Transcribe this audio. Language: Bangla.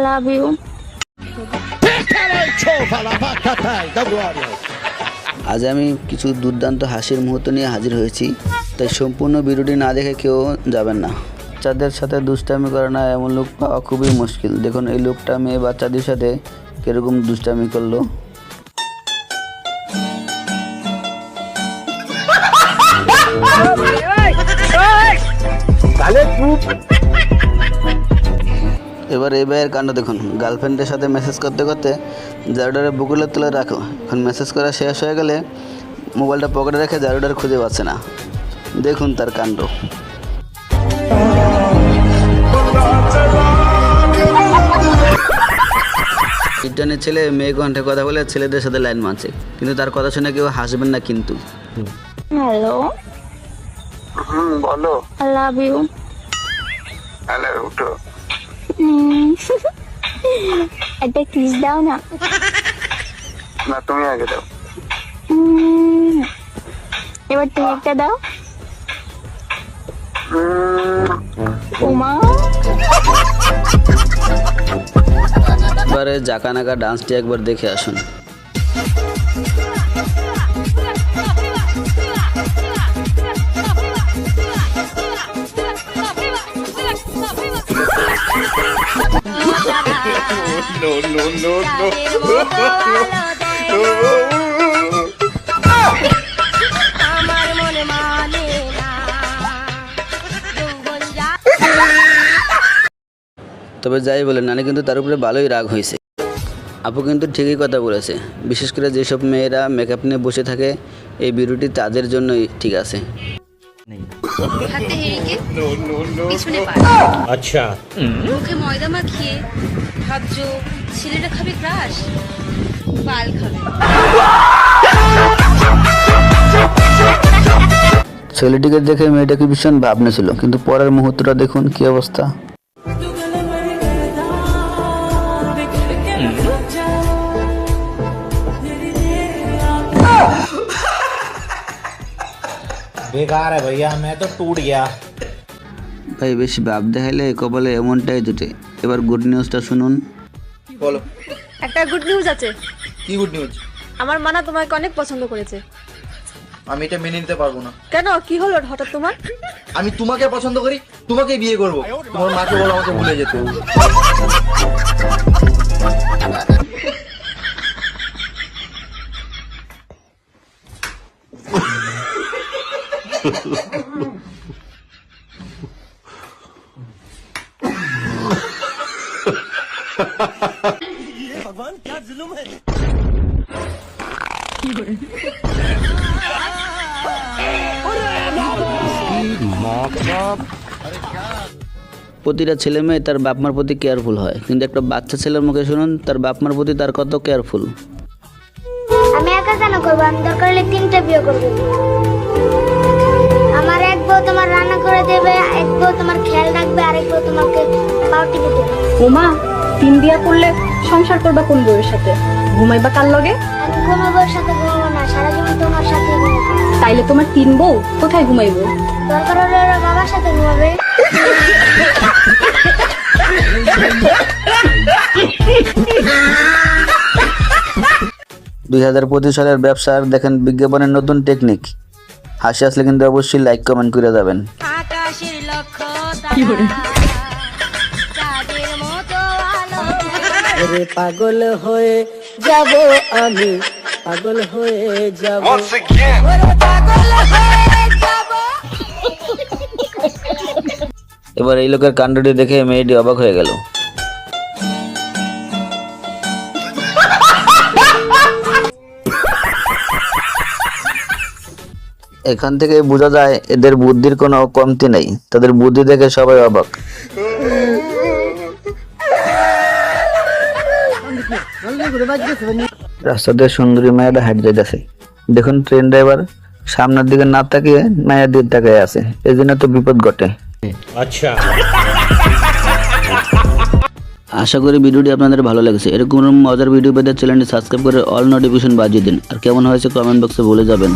love you. আজ আমি কিছু দুর্দান্ত হাসির মুহূর্ত নিয়ে হাজির হয়েছি, তাই সম্পূর্ণ ভিডিওটি না দেখে কেউ যাবেন না। বাচ্চাদের সাথে দুষ্টামি করে না এমন লোক পাওয়া খুবই মুশকিল। দেখুন এই লোকটা মেয়ে বাচ্চাদের সাথে কিরকম দুষ্টামি করলো। এবার এই ভাইয়ের কাণ্ড দেখুন, গার্লফ্রেন্ডের সাথে মেসেজ করতে করতে জারুডারে বুকুলের তুলে রাখো। এখন মেসেজ করা শেষ হয়ে গেলে মোবাইলটা পকেটে রেখে জারুডার খুঁজে পাচ্ছে না। দেখুন তার কাণ্ড। ইন্টারনেট ছেলে মেয়ে ঘন্টায় কথা বলে ছেলেদের সাথে লাইন মারছে, কিন্তু তার কথা শুনে কেউ হাসবেন না কিন্তু। হ্যালো, বলো। I love you. হ্যালো, উঠো। একটা কিস দাও না। না, তুমি আগে দাও। এবার তুমি একটা দাও। ওমা, এবারে জাকানাকা ডান্সটি একবার দেখে আসুন। তবে যাই বলে নানি কিন্তু তার উপরে ভালোই রাগ হয়েছে। আপু কিন্তু ঠিকই কথা বলেছে, বিশেষ করে যেসব মেয়েরা মেকআপ নিয়ে বসে থাকে এই ভিডিওটি তাদের জন্যই ঠিক আছে। হাতে হেরিকে পিছনে পা, আচ্ছা মুখে ময়দা মাখিয়ে ভাবছো ছেলেটা খাবে ক্রাশ, পাল খাবে। ছেলেটিকে দেখে মেয়েটাকে ভীষণ ভাবনা ছিল, কিন্তু পরের মুহূর্তটা দেখুন কি অবস্থা। बेकार है भैया, मैं तो टूट गया। ভাই বেশি ভাব দেখাইলে কপালে এমনটাই জুটে। এবার গুড নিউজটা শুনুন। বলো, একটা গুড নিউজ আছে। কি গুড নিউজ? আমার মানা তোমাকে অনেক পছন্দ করেছে। আমি এটা মেনে নিতে পারবো না। কেন, কি হলো হঠাৎ তোমার? আমি তোমাকে পছন্দ করি, তোমাকেই বিয়ে করব। তোমার মাকে বলো আমাকে ভুলে যেতে। भगवान क्या जुल्म है। প্রতিটা ছেলে মেয়ে তার বাপ মার প্রতি কেয়ারফুল হয়, কিন্তু একটা বাচ্চা ছেলের মুখে শুনুন তার বাপ মার প্রতি তার কত কেয়ারফুল। আমি একা কেন করবো? আমি দরকার হলে 3টে বিয়ে করবো। আমার এক বউ তোমার রান্না করে দেবে, এক বউ তোমার খেয়াল রাখবে, আর এক বউ তোমাকে পাউটি দেবে। ওমা, 3 বিয়া করলে সংসার করবা কোন বউয়ের সাথে? ঘুমাইবা কার লগে? আমি কোনো বউর সাথে ঘুমাবো না, সারা জীবন তোমার সাথে ঘুমাবো। তাইলে তোমার 3 বউ কোথায় ঘুমাইবো? দরকার হলে ওরা বাবার সাথে ঘুমাবে। 2025 সালের ব্যবসার দেখেন বিজ্ঞাপনের নতুন টেকনিক। হাসি আসলে কিন্তু অবশ্যই লাইক কমেন্ট করে যাবেন। আকাশের লক্ষ্য তারা তাদের মতো আলো। ওরে পাগল হয়ে যাব আমি, পাগল হয়ে যাব। এবার এই লোকের কাণ্ডটি দেখে মেয়েটি অবাক হয়ে গেল। এখান থেকে বোঝা যায় এদের বুদ্ধির কোনো কমতি নেই, তাদের বুদ্ধি দেখে সবাই অবাক। রাস্তাতে সুন্দরী মেয়েরা হাঁট যাইতেছে, দেখুন ট্রেন ড্রাইভার সামনের দিকে না তাকিয়ে মায়ের দিকে তাকিয়ে আছে, এই জন্য তো বিপদ ঘটে। अच्छा আশা করি ভিডিওটি আপনাদের ভালো লেগেছে। এরকম মজার ভিডিও পেতে চ্যানেলটি সাবস্ক্রাইব করে অল নোটিফিকেশন বাজিয়ে দিন। আর কেমন হয়েছে কমেন্ট বক্সে বলে যাবেন।